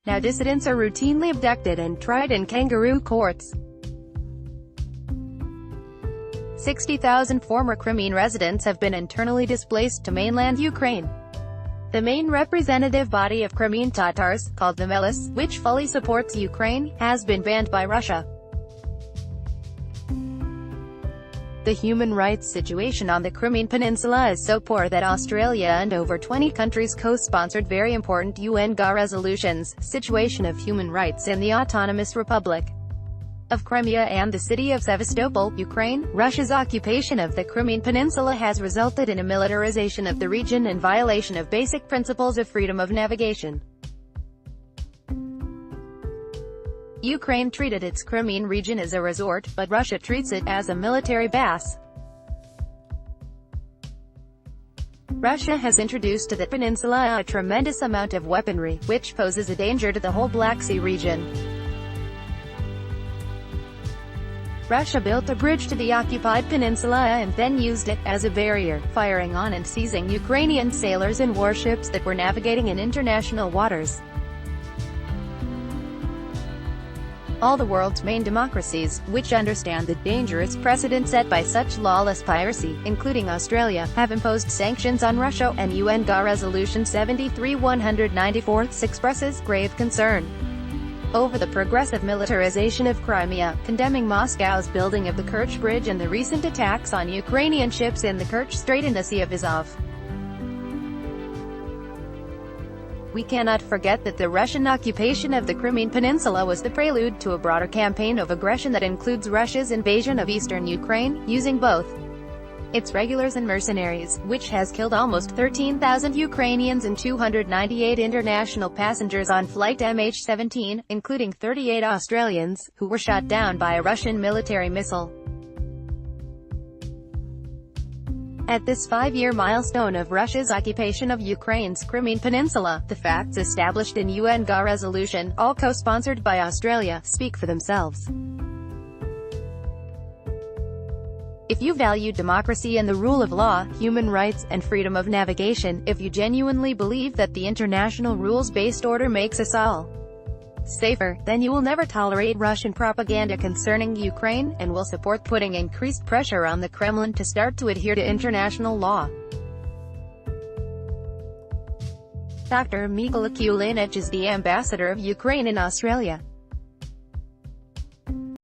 Now dissidents are routinely abducted and tried in kangaroo courts. 60,000 former Crimean residents have been internally displaced to mainland Ukraine. The main representative body of Crimean Tatars, called the Mejlis, which fully supports Ukraine, has been banned by Russia. The human rights situation on the Crimean Peninsula is so poor that Australia and over 20 countries co-sponsored very important UN resolutions, situation of human rights in the Autonomous Republic of Crimea and the city of Sevastopol, Ukraine. Russia's occupation of the Crimean Peninsula has resulted in a militarization of the region and violation of basic principles of freedom of navigation. Ukraine treated its Crimean region as a resort, but Russia treats it as a military base. Russia has introduced to the peninsula a tremendous amount of weaponry, which poses a danger to the whole Black Sea region. Russia built a bridge to the occupied peninsula and then used it as a barrier, firing on and seizing Ukrainian sailors and warships that were navigating in international waters. All the world's main democracies, which understand the dangerous precedent set by such lawless piracy, including Australia, have imposed sanctions on Russia, and UN Resolution 73/194 expresses grave concern over the progressive militarization of Crimea, condemning Moscow's building of the Kerch Bridge and the recent attacks on Ukrainian ships in the Kerch Strait and the Sea of Azov. We cannot forget that the Russian occupation of the Crimean Peninsula was the prelude to a broader campaign of aggression that includes Russia's invasion of eastern Ukraine, using both its regulars and mercenaries, which has killed almost 13,000 Ukrainians and 298 international passengers on flight MH17, including 38 Australians, who were shot down by a Russian military missile. At this 5-year milestone of Russia's occupation of Ukraine's Crimean Peninsula, the facts established in UN resolution, all co-sponsored by Australia, speak for themselves. If you value democracy and the rule of law, human rights, and freedom of navigation, if you genuinely believe that the international rules-based order makes us all safer, then you will never tolerate Russian propaganda concerning Ukraine, and will support putting increased pressure on the Kremlin to start to adhere to international law. Dr. Mejlis is the ambassador of Ukraine in Australia.